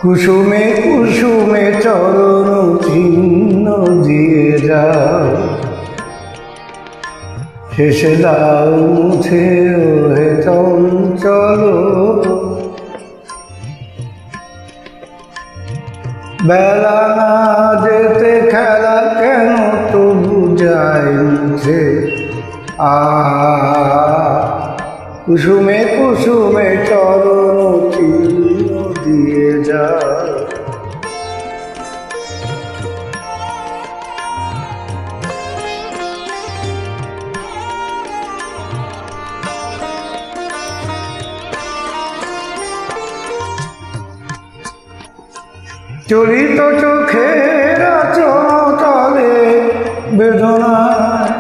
কুসুমে কুসুমে চরণ চিহ্ন দিয়ে যাও, শেষে দাও মুছে ওহে চঞ্চল। বেলা না যেতে খেলা কেন তবু যায় মুছে। কুসুমে কুসুমে চরণ চিহ্ন দিয়ে যাও। চলিত চোখের চলে বেদনায়,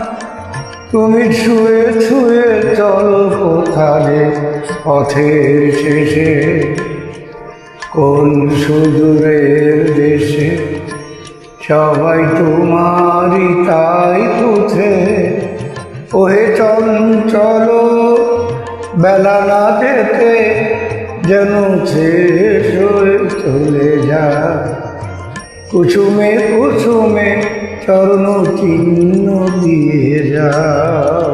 তুমি ছুঁয়ে ছুঁয়ে চলো কোথালে পথের শেষে, কোন সুদূরের দেশে। সবাই তোমারই তাই পুঁথে, ওহে চঞ্চল বেলা না যেতে যেন শেষ হয়ে চলে যায়। কুসুমে কুসুমে চরণ চিহ্ন দিয়ে যাও।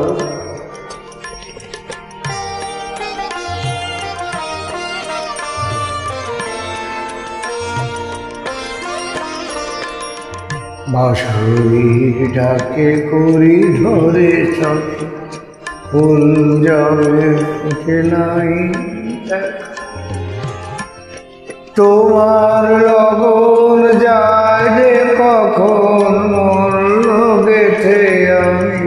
বাঁশির ডাকে করি ধরে চোখে, ফুল জবে ফুটে নাই দেখা। তোমার লগন যায় যে কখন মন গেছে আমি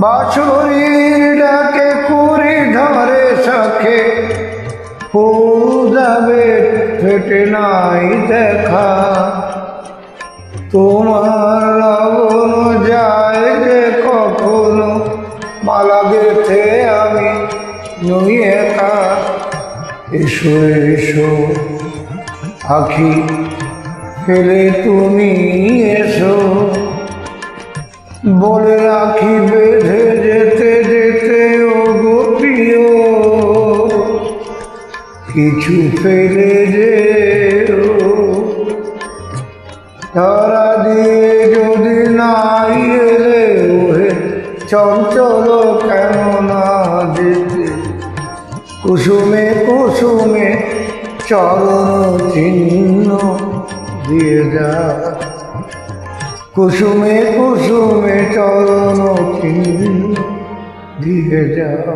বাঁশির ডাকে করি ধরে চোখে, ফুল যাবে ফেটে নাই দেখা। তোমার লগন যায় যে কখনো মালা গেথে আমি নই একা। এসো এসো আখি ফেলে তুমি এসো, বলে রাখি বেঁধে যেতে যেতে ও গো প্রিয়। কিছু ফেলে যেও ধরা দিয়ে যদি নাই এলে, ওহে চঞ্চল কেন না যেতে। কুসুমে কুসুমে চরণ চিহ্ন দিয়ে যাও। কুসুমে কুসুমে চরণ চিহ্ন দিয়ে যাও।